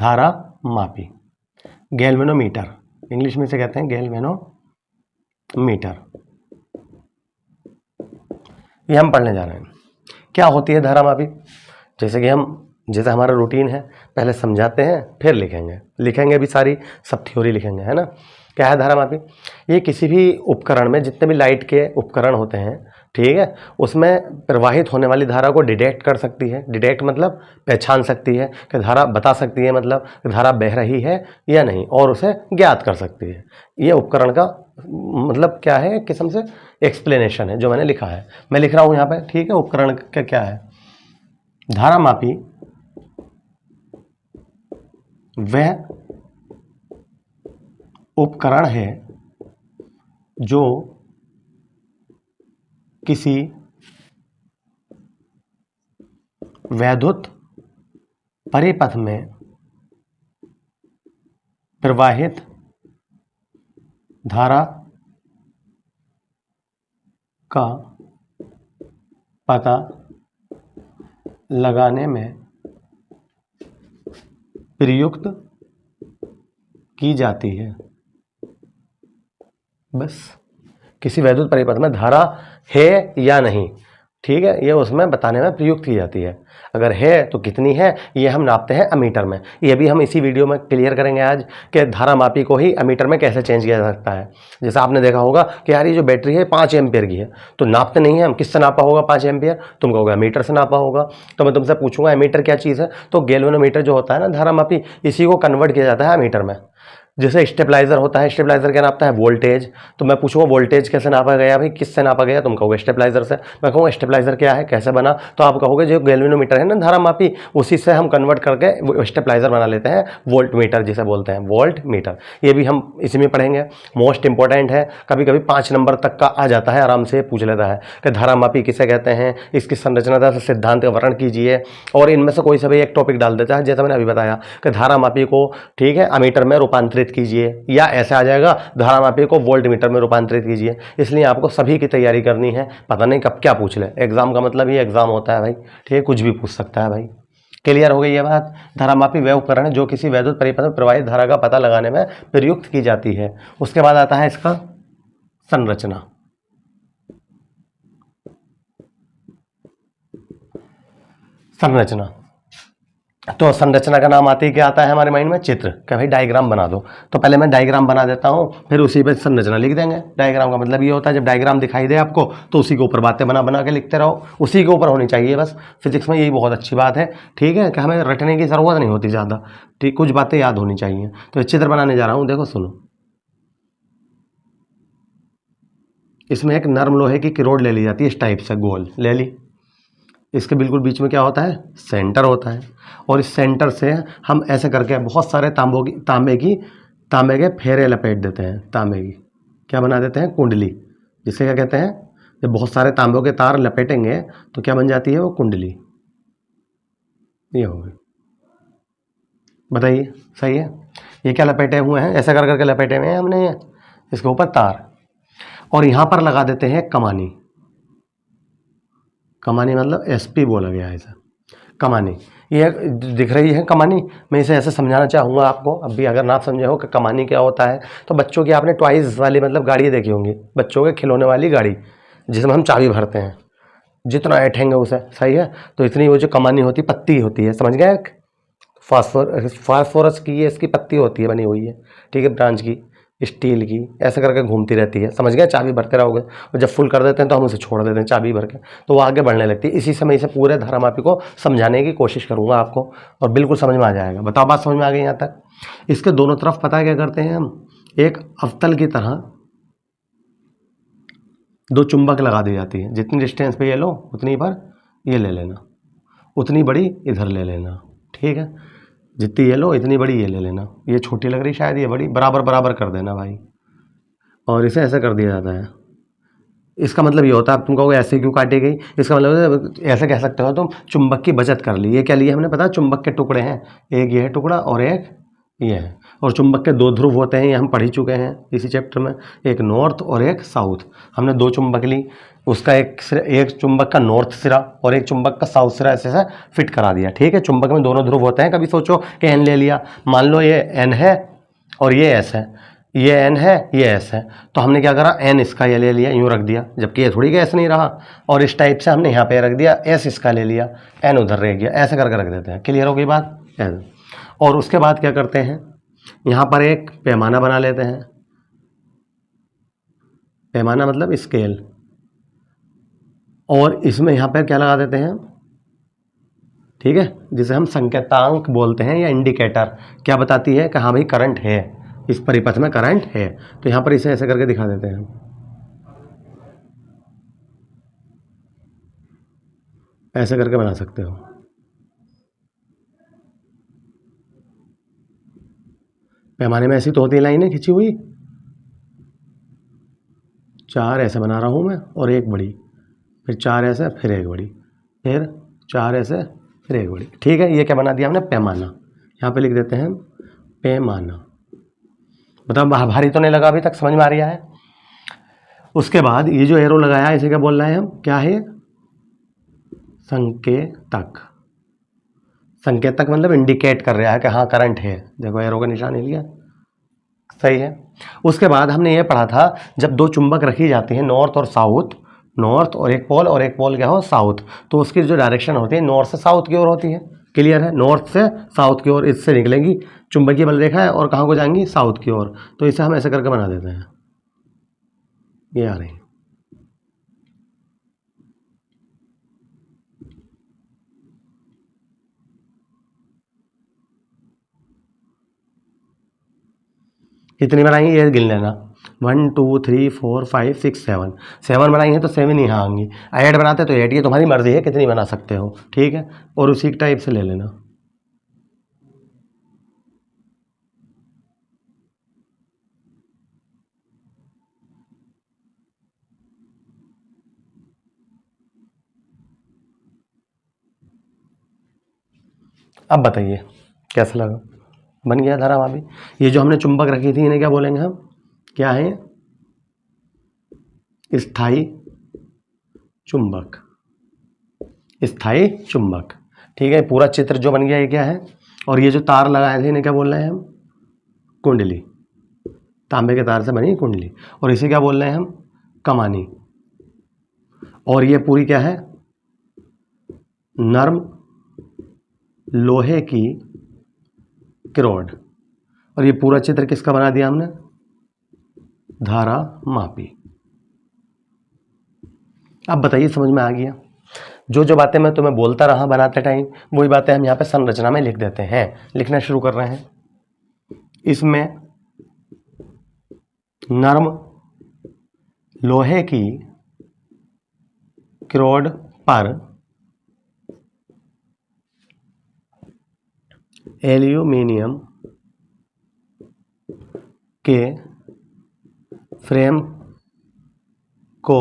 धारा मापी, galvanometer, English में से कहते हैं गैल्वेनोमीटर। ये हम पढ़ने जा रहे हैं। क्या होती है धारा मापी? जैसे हमारा रूटीन है, पहले समझाते हैं फिर लिखेंगे भी सब थ्योरी लिखेंगे, है ना। क्या है धारा मापी? ये किसी भी उपकरण में, जितने भी लाइट के उपकरण होते हैं, ठीक है, उसमें प्रवाहित होने वाली धारा को डिटेक्ट कर सकती है। डिटेक्ट मतलब पहचान सकती है, कि धारा बता सकती है, मतलब धारा बह रही है या नहीं, और उसे ज्ञात कर सकती है। ये उपकरण का मतलब क्या है, एक किस्म से एक्सप्लेनेशन है जो मैंने लिखा है, मैं लिख रहा हूँ यहाँ पे, ठीक है। उपकरण का क्या है? धारा मापी वह उपकरण है जो किसी वैद्युत परिपथ में प्रवाहित धारा का पता लगाने में प्रयुक्त की जाती है। बस, किसी वैद्युत परिपथ में धारा है या नहीं, ठीक है, ये उसमें बताने में प्रयुक्त की जाती है। अगर है तो कितनी है, ये हम नापते हैं अमीटर में। ये भी हम इसी वीडियो में क्लियर करेंगे आज, कि धारा मापी को ही अमीटर में कैसे चेंज किया जा सकता है। जैसे आपने देखा होगा कि यार ये जो बैटरी है 5 एम्पियर की है, तो नापते नहीं है हम, किससे नापा होगा 5 एम्पियर? तुम कहोगे अमीटर से नापा होगा। तो मैं तुमसे पूछूंगा अमीटर क्या चीज़ है? तो गैल्वेनोमीटर जो होता है ना, धारा मापी, इसी को कन्वर्ट किया जाता है अमीटर में। जैसे स्टेबलाइजर होता है, स्टेबलाइजर क्या नापता है? वोल्टेज। तो मैं पूछूंगा वोल्टेज कैसे नापा गया भाई, किससे नापा गया? तुम कहोगे स्टेबलाइजर से। मैं कहूँगा स्टेबलाइजर क्या है, कैसे बना? तो आप कहोगे जो गैल्वेनोमीटर है ना धारा मापी, उसी से हम कन्वर्ट करके स्टेबलाइजर बना लेते हैं, वोल्ट मीटर जिसे बोलते हैं, वोल्ट मीटर। ये भी हम इसी में पढ़ेंगे, मोस्ट इंपॉर्टेंट है। कभी कभी 5 नंबर तक का आ जाता है, आराम से पूछ लेता है कि धारा मापी किसे कहते हैं, इसकी संरचना से सिद्धांत का वर्णन कीजिए, और इनमें से कोई सा भी एक टॉपिक डाल देता है। जैसा मैंने अभी बताया कि धारा मापी को, ठीक है, अमीटर में रूपांतरित कीजिए, या ऐसे आ जाएगा धारा मापी को वोल्ट मीटर में रूपांतरित कीजिए। इसलिए आपको सभी की तैयारी करनी है, पता नहीं कब क्या पूछ ले। एग्जाम का मतलब ही एग्जाम होता है भाई, ठीक है, कुछ भी पूछ सकता है भाई। क्लियर हो गई ये बात? धारा मापी वह उपकरण है जो किसी वैद्युत परिपथ में प्रवाहित धारा का पता लगाने में प्रयुक्त की जाती है। उसके बाद आता है इसका संरचना। संरचना, तो संरचना का नाम आते ही क्या आता है हमारे माइंड में? चित्र। क्या भाई डायग्राम बना दो। तो पहले मैं डायग्राम बना देता हूँ, फिर उसी पे संरचना लिख देंगे। डायग्राम का मतलब ये होता है जब डायग्राम दिखाई दे आपको, तो उसी के ऊपर बातें बना बना के लिखते रहो, उसी के ऊपर होनी चाहिए बस। फिजिक्स में यही बहुत अच्छी बात है, ठीक है, कि हमें रटने की ज़रूरत नहीं होती ज़्यादा, ठीक, कुछ बातें याद होनी चाहिए। तो चित्र बनाने जा रहा हूँ, देखो सुनो। इसमें एक नर्म लोहे की रोड ले ली जाती है, इस टाइप से गोल ले ली। इसके बिल्कुल बीच में क्या होता है? सेंटर होता है। और इस सेंटर से हम ऐसे करके बहुत सारे तांबे के फेरे लपेट देते हैं। तांबे की क्या बना देते हैं? कुंडली, जिसे क्या कहते हैं? जब बहुत सारे तांबों के तार लपेटेंगे तो क्या बन जाती है? वो कुंडली। ये हो गई, बताइए सही है? ये क्या लपेटे हुए हैं? ऐसा कर करके लपेटे हुए हैं हमने, ये इसके ऊपर तार, और यहाँ पर लगा देते हैं कमानी। कमानी मतलब एसपी बोला गया है इसे, कमानी। ये दिख रही है कमानी, मैं इसे ऐसे समझाना चाहूँगा आपको। अभी अगर ना समझे हो कि कमानी क्या होता है, तो बच्चों की आपने टॉयज़ वाली मतलब गाड़ी देखी होंगी, बच्चों के खिलौने वाली गाड़ी, जिसमें हम चाबी भरते हैं, जितना ऐठेंगे उसे, सही है। तो इतनी वो जो कमानी होती, पत्ती होती है, समझ गए? फास्फोरस की ये इसकी पत्ती होती है, बनी हुई है, ठीक है, ब्रांच की, स्टील की, ऐसे करके घूमती रहती है, समझ गए? चाबी भरते रहोगे, और जब फुल कर देते हैं तो हम उसे छोड़ देते हैं चाबी भर के, तो वो आगे बढ़ने लगती है। इसी समय इसे पूरे धारा मापी को समझाने की कोशिश करूंगा आपको, और बिल्कुल समझ में आ जाएगा। बताओ बात समझ में आ गई यहाँ तक? इसके दोनों तरफ पता है क्या करते हैं हम? एक अवतल की तरह 2 चुंबक लगा दी जाती है। जितनी डिस्टेंस पे ये लो उतनी पर ये ले लेना, उतनी बड़ी इधर ले लेना, ठीक है, जितनी ये लो इतनी बड़ी ये ले लेना। ये छोटी लग रही शायद, ये बड़ी, बराबर बराबर कर देना भाई, और इसे ऐसे कर दिया जाता है। इसका मतलब ये होता है, अब तुम कहोगे ऐसे क्यों काटी गई, इसका मतलब ऐसे कह सकते हो तुम, चुंबक की बचत कर ली। ये क्या लिए हमने? पता है, चुंबक के टुकड़े हैं, एक ये टुकड़ा और एक ये है। और चुंबक के दो ध्रुव होते हैं, ये हम पढ़ ही चुके हैं इसी चैप्टर में, एक नॉर्थ और एक साउथ। हमने दो चुंबक ली, उसका एक चुंबक का नॉर्थ सिरा और एक चुंबक का साउथ सिरा ऐसे से फिट करा दिया। ठीक है, चुंबक में दोनों ध्रुव होते हैं। कभी सोचो कि एन ले लिया, मान लो ये एन है और ये एस है, ये एन है ये एस है, तो हमने क्या करा, एन इसका ये ले लिया, यूँ रख दिया, जबकि ये थोड़ी कि एस नहीं रहा, और इस टाइप से हमने यहाँ पे रख दिया, एस इसका ले लिया, एन उधर रह गया, ऐसे करके रख देते हैं। क्लियर हो गई बात? और उसके बाद क्या करते हैं, यहाँ पर एक पैमाना बना लेते हैं। पैमाना मतलब स्केल, और इसमें यहाँ पर क्या लगा देते हैं, ठीक है, जिसे हम संकेतांक बोलते हैं या इंडिकेटर। क्या बताती है कि हाँ भाई करंट है, इस परिपथ में करंट है। तो यहाँ पर इसे ऐसे करके दिखा देते हैं, ऐसे करके बना सकते हो। पैमाने में ऐसी तो होती लाइनें खिंची हुई, चार ऐसे बना रहा हूँ मैं और एक बड़ी, फिर चार ऐसे फिर एक बड़ी, फिर चार ऐसे फिर एक बड़ी। ठीक है, ये क्या बना दिया हमने, पैमाना। यहाँ पे लिख देते हैं पैमाना। मतलब भारी तो नहीं लगा अभी तक, समझ में आ रहा है? उसके बाद ये जो एरो लगाया है इसे क्या बोल रहे हैं हम, क्या है, संकेतक। संकेतक मतलब इंडिकेट कर रहा है कि हाँ करंट है। देखो एरो का निशान लिया, सही है। उसके बाद हमने ये पढ़ा था, जब दो चुंबक रखी जाती हैं नॉर्थ और साउथ, नॉर्थ और एक पोल क्या हो साउथ, तो उसकी जो डायरेक्शन होती है नॉर्थ से साउथ की ओर होती है। क्लियर है? नॉर्थ से साउथ की ओर इससे निकलेंगी चुंबकीय बल रेखा है, और कहाँ को जाएंगी, साउथ की ओर। तो इसे हम ऐसे करके बना देते हैं, ये आ रही है। कितनी बनाएंगे ये गिन लेना, 1 2 3 4 5 6 7, 7 बनाई है तो 7 यहाँ आएंगी, 8 बनाते तो 8, ये तुम्हारी मर्जी है कितनी बना सकते हो। ठीक है, और उसी टाइप से ले लेना। अब बताइए कैसा लगा, बन गया धारावाही। ये जो हमने चुंबक रखी थी इन्हें क्या बोलेंगे हम, क्या है, स्थायी चुंबक, स्थायी चुंबक। ठीक है, पूरा चित्र जो बन गया ये क्या है, और ये जो तार लगाए थे इन्हें क्या बोल रहे हैं हम, कुंडली, तांबे के तार से बनी कुंडली। और इसे क्या बोल रहे हैं हम, कमानी। और ये पूरी क्या है, नर्म लोहे की किरोड। और ये पूरा चित्र किसका बना दिया हमने, धारा मापी। अब बताइए समझ में आ गया? जो जो बातें मैं तुम्हें बोलता रहा बनाते टाइम, वही बातें हम यहाँ पे संरचना में लिख देते हैं। लिखना शुरू कर रहे हैं। इसमें नर्म लोहे की किरोड पर एल्यूमिनियम के फ्रेम को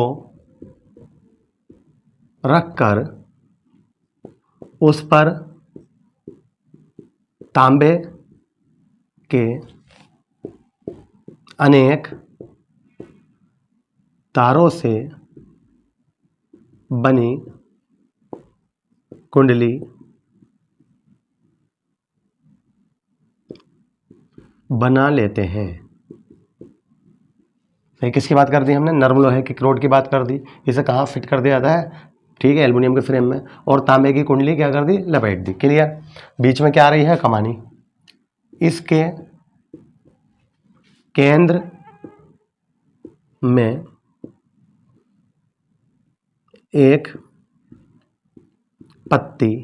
रखकर उस पर तांबे के अनेक तारों से बनी कुंडली बना लेते हैं। किसकी बात कर दी हमने, नर्म लोहे की किरोड की बात कर दी। इसे कहाँ फिट कर दिया जाता है, ठीक है, एल्युमिनियम के फ्रेम में, और तांबे की कुंडली क्या कर दी, लपेट दी। क्लियर? बीच में क्या आ रही है, कमानी। इसके केंद्र में एक पत्ती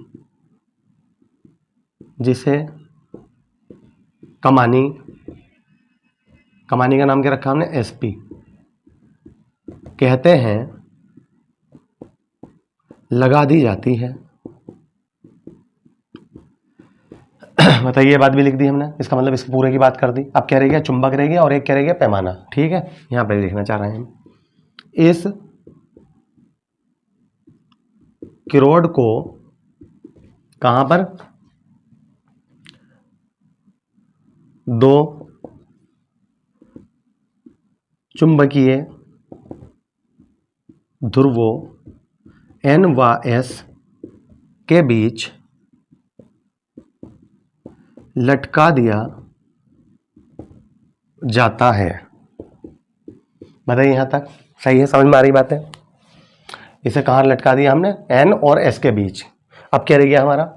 जिसे कमानी, कमानी का नाम क्या रखा हमने, एसपी कहते हैं, लगा दी जाती है। बताइए, बात भी लिख दी हमने, इसका मतलब इस पूरे की बात कर दी। अब क्या रह गया, चुंबक रह गया और एक क्या रह गया, पैमाना। ठीक है, यहां पे लिखना चाह रहे हैं हम, इस किरोड को कहां पर, दो चुंबकीय ध्रुवों N व S के बीच लटका दिया जाता है। बताइए यहां तक सही है, समझ में आ रही बात है? इसे कहाँ लटका दिया हमने? N और S के बीच। अब क्या रह गया हमारा?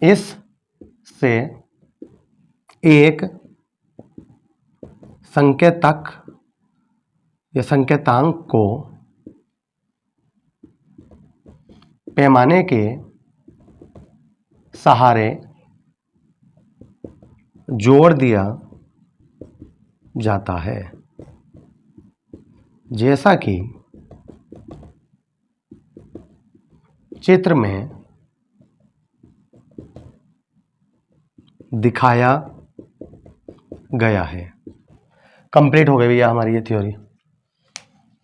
इस से एक संकेतक या संकेतांक को पैमाने के सहारे जोड़ दिया जाता है, जैसा कि चित्र में दिखाया गया है। कंप्लीट हो गई भैया हमारी ये थ्योरी।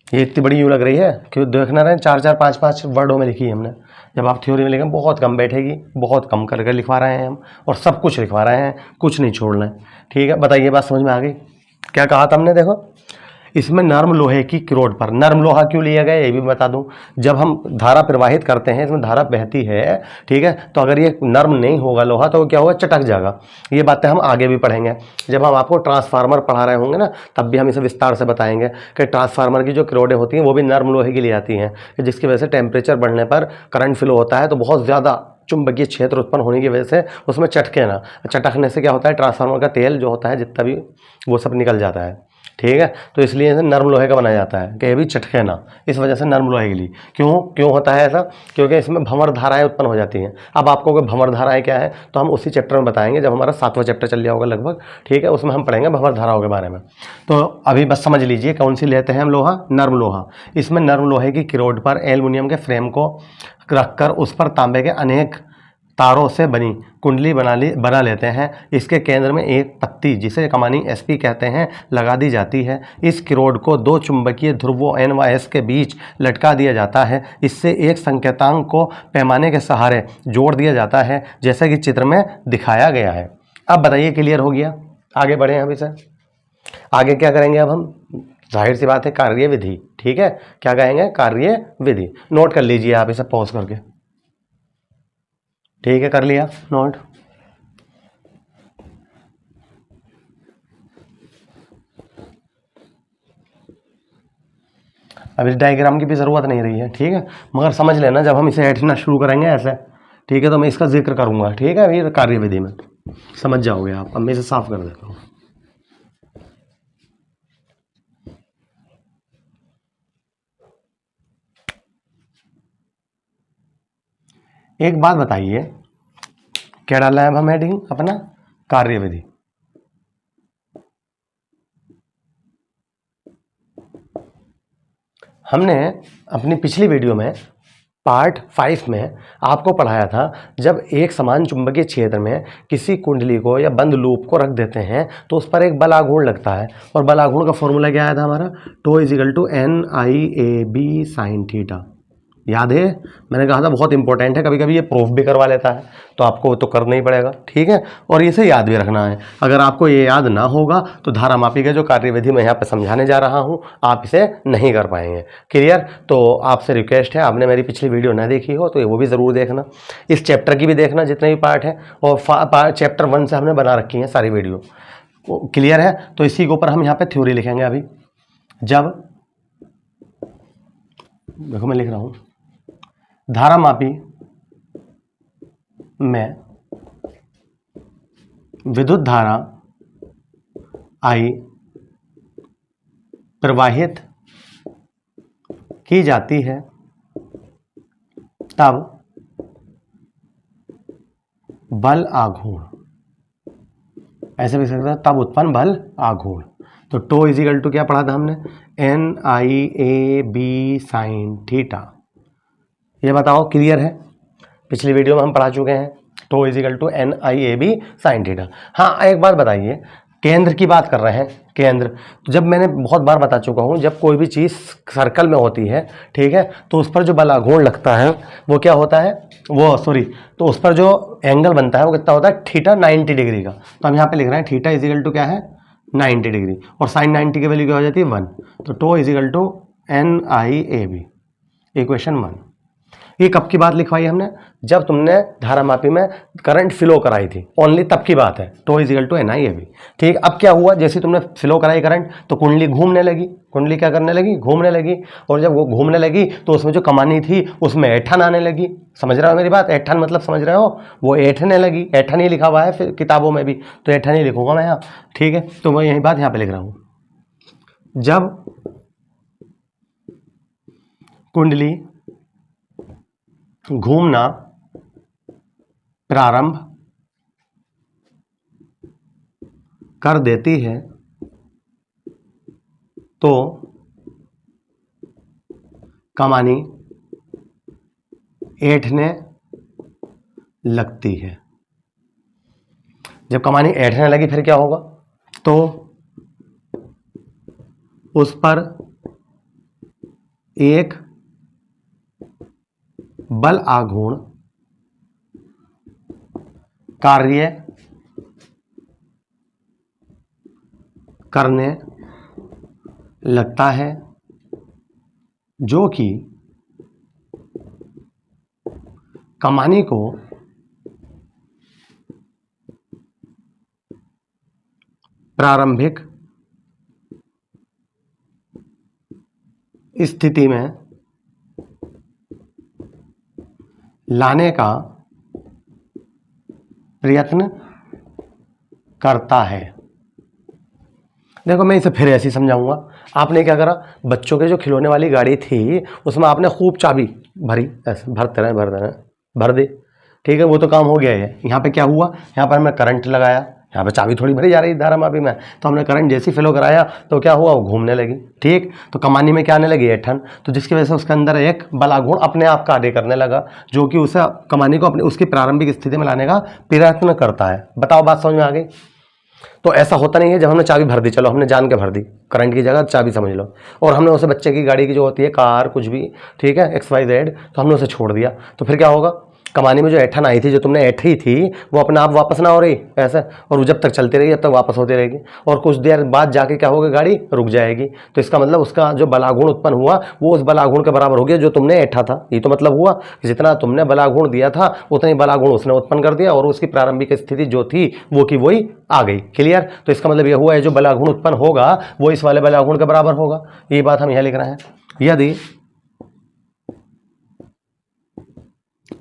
ये इतनी बड़ी यूँ लग रही है कि देखना रहे 4-4 5-5 वर्डों में लिखी है हमने। जब आप थ्योरी में लिखें बहुत कम बैठेगी, बहुत कम करके लिखवा रहे हैं हम, और सब कुछ लिखवा रहे हैं, कुछ नहीं छोड़ रहे हैं। ठीक है, बताइए बात समझ में आ गई? क्या कहा था हमने? देखो इसमें नर्म लोहे की किरोड पर, नर्म लोहा क्यों लिया गया ये भी बता दूं। जब हम धारा प्रवाहित करते हैं, इसमें धारा बहती है, ठीक है, तो अगर ये नर्म नहीं होगा लोहा तो क्या होगा? चटक जाएगा। ये बातें हम आगे भी पढ़ेंगे। जब हम आपको ट्रांसफार्मर पढ़ा रहे होंगे ना, तब भी हम इसे विस्तार से बताएंगे कि ट्रांसफार्मर की जो किरोडें होती हैं वो भी नर्म लोहे की ली जाती हैं, जिसकी वजह से टेम्परेचर बढ़ने पर करंट फ्लो होता है, तो बहुत ज़्यादा चुंबकीय क्षेत्र उत्पन्न होने की वजह से उसमें चटके ना, चटकने से क्या होता है? ट्रांसफार्मर का तेल जो होता है जितना भी, वो सब निकल जाता है। ठीक है, तो इसलिए इसे नर्म लोहे का बनाया जाता है कि ये भी चटके ना, इस वजह से नर्म लोहे के लिए। क्यों होता है ऐसा? क्योंकि इसमें भंवर धाराएं उत्पन्न हो जाती हैं। अब आपको कोई भंवर धाराएं क्या है तो हम उसी चैप्टर में बताएंगे, जब हमारा 7वां चैप्टर चल जाएगा लगभग। ठीक है, उसमें हम पढ़ेंगे भंवर धाराओं के बारे में। तो अभी बस समझ लीजिए कौन सी लेते हैं हम लोहा? नर्म लोहा। इसमें नर्म लोहे की किरोड पर एल्युमिनियम के फ्रेम को रखकर उस पर तांबे के अनेक तारों से बनी कुंडली बना लेते हैं। इसके केंद्र में एक पत्ती, जिसे कमानी SP कहते हैं, लगा दी जाती है। इस किरोड को दो चुंबकीय ध्रुवों N व S के बीच लटका दिया जाता है। इससे एक संकेतांक को पैमाने के सहारे जोड़ दिया जाता है, जैसा कि चित्र में दिखाया गया है। अब बताइए क्लियर हो गया? आगे बढ़े हम इसे। आगे क्या करेंगे अब हम? जाहिर सी बात है कार्य विधि। ठीक है, क्या कहेंगे? कार्य विधि। नोट कर लीजिए आप इसे पॉज करके। ठीक है, कर लिया नोट? अब इस डायग्राम की भी ज़रूरत नहीं रही है। ठीक है, मगर समझ लेना जब हम इसे ऐठना शुरू करेंगे ऐसे, ठीक है, तो मैं इसका जिक्र करूंगा। ठीक है, ये कार्यविधि में समझ जाओगे आप। अब मैं इसे साफ कर देता हूँ। एक बात बताइए, क्या डाला है अब हम हेडिंग अपना? कार्यविधि। हमने अपनी पिछली वीडियो में पार्ट 5 में आपको पढ़ाया था, जब एक समान चुंबकीय क्षेत्र में किसी कुंडली को या बंद लूप को रख देते हैं तो उस पर एक बल आघूर्ण लगता है। और बल आघूर्ण का फॉर्मूला क्या आया था हमारा? Tau = NIAB sin theta. याद है? मैंने कहा था बहुत इंपॉर्टेंट है, कभी कभी ये प्रूफ भी करवा लेता है, तो आपको तो करना ही पड़ेगा। ठीक है, और इसे याद भी रखना है। अगर आपको ये याद ना होगा तो धारामापी का जो कार्यविधि मैं यहाँ पे समझाने जा रहा हूँ आप इसे नहीं कर पाएंगे। क्लियर? तो आपसे रिक्वेस्ट है, आपने मेरी पिछली वीडियो ना देखी हो तो वो भी ज़रूर देखना, इस चैप्टर की भी देखना जितने भी पार्ट है, और चैप्टर 1 से हमने बना रखी है सारी वीडियो। क्लियर है? तो इसी के ऊपर हम यहाँ पे थ्योरी लिखेंगे अभी। जब देखो मैं लिख रहा हूँ, धारामापी में विद्युत धारा I प्रवाहित की जाती है, तब बल आघूर्ण, ऐसे भी सकते हैं, तब उत्पन्न बल आघूर्ण। तो टो = क्या पढ़ा था हमने? NIAB sin theta. ये बताओ क्लियर है? पिछली वीडियो में हम पढ़ा चुके हैं टो = NIAB sin थीटा। हाँ, एक बात बताइए, केंद्र की बात कर रहे हैं, केंद्र। तो जब मैंने बहुत बार बता चुका हूं, जब कोई भी चीज़ सर्कल में होती है, ठीक है, तो उस पर जो बल आघूर्ण लगता है वो क्या होता है, वो सॉरी, तो उस पर जो एंगल बनता है वो कितना होता है, थीटा 90 डिग्री का। तो हम यहाँ पे लिख रहे हैं थीटा इजिकल टू क्या है, 90 डिग्री, और साइन 90 की वैल्यू क्या हो जाती है, 1। तो tau is equal to NIAB, equation 1। ये कब की बात लिखवाई हमने, जब तुमने धारामापी में करंट फ्लो कराई थी, ओनली तब की बात है। टो इजिकल टू NIAB, ठीक। अब क्या हुआ, जैसे तुमने फ्लो कराई करंट तो कुंडली घूमने लगी, कुंडली क्या करने लगी, घूमने लगी। और जब वो घूमने लगी तो उसमें जो कमानी थी उसमें ऐठन आने लगी। समझ रहे हो मेरी बात, ऐठन मतलब समझ रहे हो, वो ऐठने लगी। ऐठन ही लिखा हुआ है फिर किताबों में भी, तो ऐठन ही लिखूंगा मैं यहाँ, ठीक है। तो मैं यही बात यहाँ पे लिख रहा हूँ, जब कुंडली घूमना प्रारंभ कर देती है तो कमानी ऐंठने लगती है। जब कमानी ऐंठने लगी फिर क्या होगा, तो उस पर एक बल आघूर्ण कार्य करने लगता है, जो कि कमानी को प्रारंभिक स्थिति में लाने का प्रयत्न करता है। देखो मैं इसे फिर ऐसे ही समझाऊंगा। आपने क्या करा, बच्चों के जो खिलौने वाली गाड़ी थी उसमें आपने खूब चाबी भरी, ऐसे भर दे, ठीक है, वो तो काम हो गया है। यहाँ पे क्या हुआ, यहाँ पर हमने करंट लगाया, यहाँ पे चाबी थोड़ी भरी जा रही धारामापी में, तो हमने करंट जैसे ही फ्लो कराया तो क्या हुआ, वो घूमने लगी, ठीक। तो कमानी में क्या आने लगी, ऐठन, तो जिसकी वजह से उसके अंदर एक बल आघूर्ण अपने आप कार्य करने लगा, जो कि उसे कमानी को अपनी उसकी प्रारंभिक स्थिति में लाने का प्रयत्न करता है। बताओ बात समझ में आ गई। तो ऐसा होता नहीं है जब हमने चाबी भर दी, चलो हमने जान के भर दी, करंट की जगह चाबी समझ लो, और हमने उसे बच्चे की गाड़ी की जो होती है, कार कुछ भी, ठीक है, XYZ, तो हमने उसे छोड़ दिया, तो फिर क्या होगा, कमानी में जो ऐठन आई थी, जो तुमने ऐठी थी, वो अपने आप वापस ना हो रही ऐसे, और वो जब तक चलती रहेगी जब तक वापस होती रहेगी, और कुछ देर बाद जाके क्या होगा, गाड़ी रुक जाएगी। तो इसका मतलब उसका जो बलागुण उत्पन्न हुआ वो उस बलागुण के बराबर हो गया जो तुमने ऐठा था। ये तो मतलब हुआ कि जितना तुमने बलागुण दिया था उतना ही बलागुण उसने उत्पन्न कर दिया, और उसकी प्रारंभिक स्थिति जो थी वो की वही आ गई। क्लियर। तो इसका मतलब यह हुआ है जो बलागुण उत्पन्न होगा वो इस वाले बलागुण के बराबर होगा। ये बात हम यहाँ लिख रहे हैं। यदि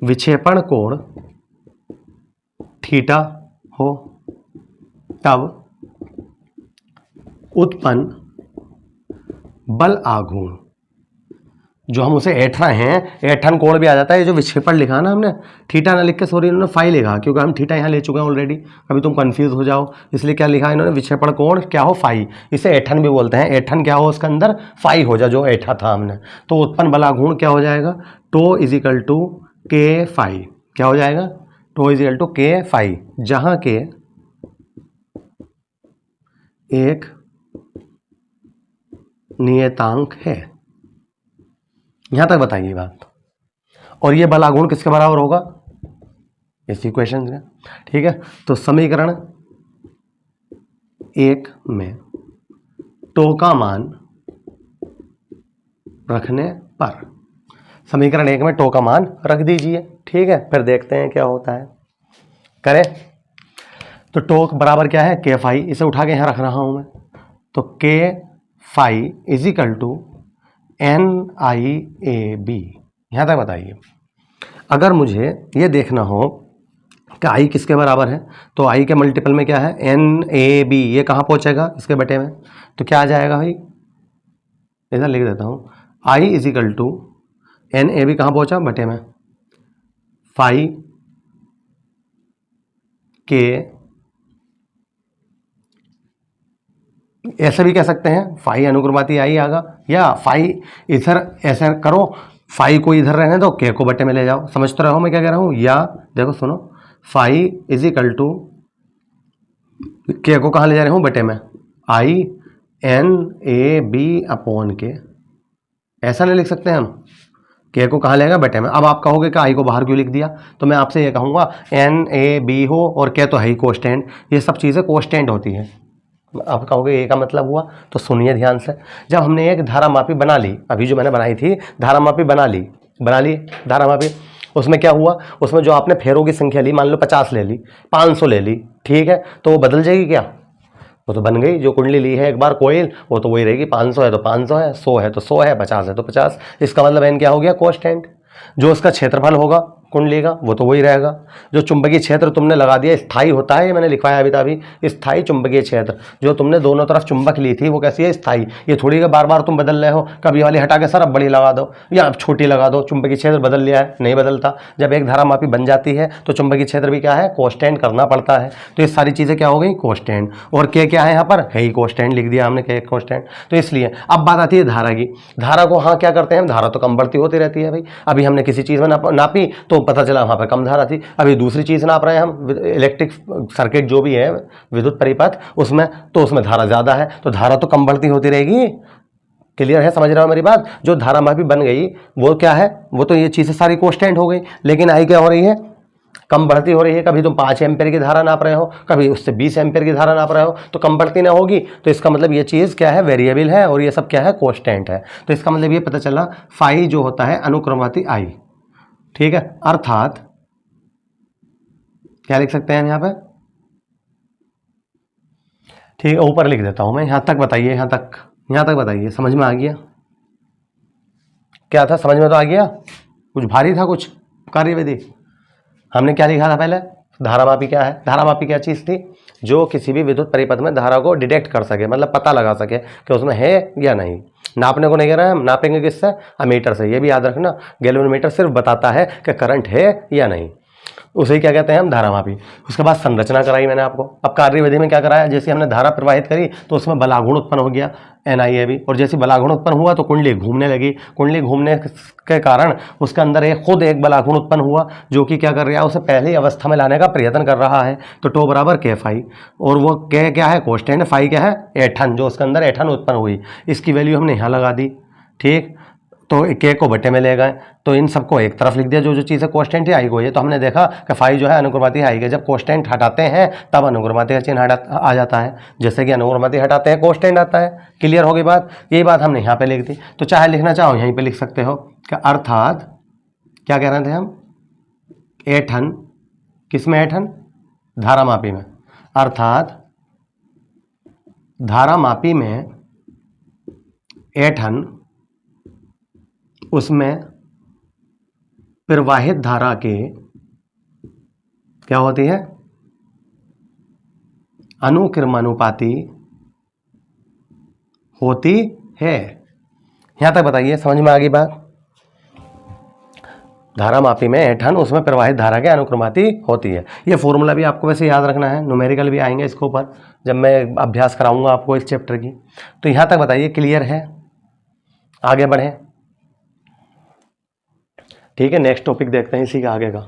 विक्षेपण कोण थीटा हो तब उत्पन्न बल आघूर्ण, जो हम उसे ऐठ रहे हैं, ऐठन कोण भी आ जाता है। ये जो विक्षेपण लिखा ना हमने, थीटा ना लिख के सॉरी इन्होंने फाई लिखा, क्योंकि हम थीटा यहाँ ले चुके हैं ऑलरेडी, अभी तुम कंफ्यूज हो जाओ इसलिए क्या लिखा इन्होंने, विक्षेपण कोण क्या हो, फाई। इसे ऐठन भी बोलते हैं। ऐठन क्या हो, उसके अंदर फाई हो जा, जो ऐठा था हमने। तो उत्पन्न बल आघूर्ण क्या हो जाएगा, टो इजिकल टू के फाई। क्या हो जाएगा, टो इजिकल टू के फाई, जहां के एक नियतांक है। यहां तक बताइए बात। और ये बल आघूर्ण किसके बराबर होगा, इस इक्वेशन से, ठीक है। तो समीकरण 1 में टो का मान रखने पर, समीकरण 1 में टो का मान रख दीजिए, ठीक है। फिर देखते हैं क्या होता है। करें तो टो बराबर क्या है, के फाई, इसे उठा के यहाँ रख रहा हूं मैं। तो के फाई इजिकल टू NIAB। यहाँ तक बताइए। अगर मुझे ये देखना हो कि आई किसके बराबर है, तो आई के मल्टीपल में क्या है, NAB, ये कहाँ पहुँचेगा, इसके बटे में। तो क्या आ जाएगा भाई, इधर लिख देता हूँ, आई इजिकल टू NAB कहाँ पहुँचा, बटे में, फाई के, ऐसे भी कह सकते हैं फाई अनुक्रमाती आई आगा, या फाई इधर ऐसे करो, फाई को इधर रहने दो, के को बटे में ले जाओ। समझ तो रहो मैं क्या कह रहा हूँ। या देखो सुनो, फाई इज इक्वल टू के को कहाँ ले जा रहे हूँ, बटे में, I N A B upon के, ऐसा नहीं लिख सकते हम, के को कहाँ लेगा, बटे में। अब आप कहोगे कि आई को बाहर क्यों लिख दिया, तो मैं आपसे ये कहूँगा एन ए बी हो और के तो है ही कोस्टेंट, ये सब चीज़ें कोस्टेंट होती हैं। आप कहोगे ए का मतलब हुआ, तो सुनिए ध्यान से। जब हमने एक धारामापी बना ली, अभी जो मैंने बनाई थी धारामापी बना ली धारामापी, उसमें क्या हुआ, उसमें जो आपने फेरों की संख्या ली, मान लो 50 ले ली, 500 ले ली, ठीक है, तो वो बदल जाएगी क्या, वो तो बन गई। जो कुंडली ली है एक बार कोयल, वो तो वही रहेगी, 500 है तो 500 है, 100 है तो 100 है, 50 है तो 50। इसका मतलब एन क्या हो गया, कोस्टेंट। जो उसका क्षेत्रफल होगा कुंडली का, वो तो वही रहेगा। जो चुंबकीय क्षेत्र तुमने लगा दिया, स्थायी होता है, ये मैंने लिखवाया अभी तभी, स्थायी चुंबकीय क्षेत्र, जो तुमने दोनों तरफ चुंबक ली थी वो कैसी है, स्थायी। ये थोड़ी है बार बार तुम बदल रहे हो, कभी वाली हटा के सर अब बड़ी लगा दो या अब छोटी लगा दो, चुंबकीय क्षेत्र बदल लिया है, नहीं बदलता। जब एक धारामापी बन जाती है तो चुंबकीय क्षेत्र भी क्या है, कोस्टेंट करना पड़ता है। तो ये सारी चीज़ें क्या हो गई, कोस्टेंट। और के क्या है यहाँ पर, है ही कोस्टेंट, लिख दिया हमने के कोस्टेंट। तो इसलिए अब बात आती है धारा की। धारा को हाँ क्या करते हैं, धारा तो कम बढ़ती होती रहती है भाई। अभी हमने किसी चीज़ में नापी तो पता चला वहाँ पर कम धारा थी, अभी दूसरी चीज़ नाप रहे हैं हम, इलेक्ट्रिक सर्किट जो भी है, विद्युत परिपथ, उसमें तो उसमें धारा ज़्यादा है, तो धारा तो कम बढ़ती होती रहेगी। क्लियर है, समझ रहा हो मेरी बात। जो धारामापी बन गई वो क्या है, वो तो ये चीज़ें सारी कांस्टेंट हो गई, लेकिन आई क्या हो रही है, कम बढ़ती हो रही है। कभी तुम 5 एम्पेयर की धारा नाप रहे हो, कभी उससे 20 एम्पेयर की धारा नाप रहे हो, तो कम बढ़ती ना होगी। तो इसका मतलब ये चीज़ क्या है, वेरिएबल है, और ये सब क्या है, कांस्टेंट है। तो इसका मतलब ये पता चला फाई जो होता है अनुक्रमवाती आई, ठीक है। अर्थात क्या लिख सकते हैं हम यहाँ पे, ठीक है, ऊपर लिख देता हूं मैं, यहां तक बताइए, यहां तक बताइए, समझ में आ गया क्या था, समझ में तो आ गया, कुछ भारी था कुछ कार्यविधि। हमने क्या लिखा था पहले, धारामापी क्या है, धारामापी क्या चीज़ थी, जो किसी भी विद्युत परिपथ में धारा को डिटेक्ट कर सके, मतलब पता लगा सके कि उसमें है या नहीं। नापने को नहीं कह रहे हैं हम, नापेंगे किससे, अमीटर से। ये भी याद रखना, गैल्वेनोमीटर सिर्फ बताता है कि करंट है या नहीं, उसे क्या कहते हैं हम, धारामापी। उसके बाद संरचना कराई मैंने आपको। अब कार्यविधि में क्या कराया, जैसे हमने धारा प्रवाहित करी तो उसमें बलागुण उत्पन्न हो गया, NIAB, और जैसे बलागुण उत्पन्न हुआ तो कुंडली घूमने लगी। कुंडली घूमने के कारण उसके अंदर खुद एक बलागुण उत्पन्न हुआ, जो कि क्या कर रहा है, उसे पहली अवस्था में लाने का प्रयत्न कर रहा है। तो टो बराबर के फाई, और वो के क्या है, कोस्टेंट, फाई क्या है, ऐठन, जो उसके अंदर ऐठन उत्पन्न हुई, इसकी वैल्यू हमने यहाँ लगा दी, ठीक। तो के को बटे में ले गए, तो इन सबको एक तरफ लिख दिया, जो जो चीज़ें कोस्टेंट है आई को। ये तो हमने देखा कि फाई जो है अनुक्रमाती आई के, जब कोस्टेंट हटाते हैं तब अनुक्रमाती का चिन्ह आ जाता है, जैसे कि अनुक्रमाती हटाते हैं कोस्टेंट आता है। क्लियर हो गई बात, यही बात हमने यहाँ पे लिख दी। तो चाहे लिखना चाहो यहीं पे लिख सकते हो कि अर्थात क्या कह रहे थे हम, ऐठन, किस में ऐठन, धारामापी में। अर्थात धारामापी में ऐठन, उसमें प्रवाहित धारा के क्या होती है, अनुक्रमानुपाती होती है। यहां तक बताइए, समझ में आ गई बात। धारामापी में ऐठन, उसमें प्रवाहित धारा के अनुक्रमाती होती है। ये फॉर्मूला भी आपको वैसे याद रखना है, न्यूमेरिकल भी आएंगे इसके ऊपर जब मैं अभ्यास कराऊंगा आपको इस चैप्टर की। तो यहां तक बताइए, क्लियर है, आगे बढ़े, ठीक है। नेक्स्ट टॉपिक देखते हैं इसी का आगे का।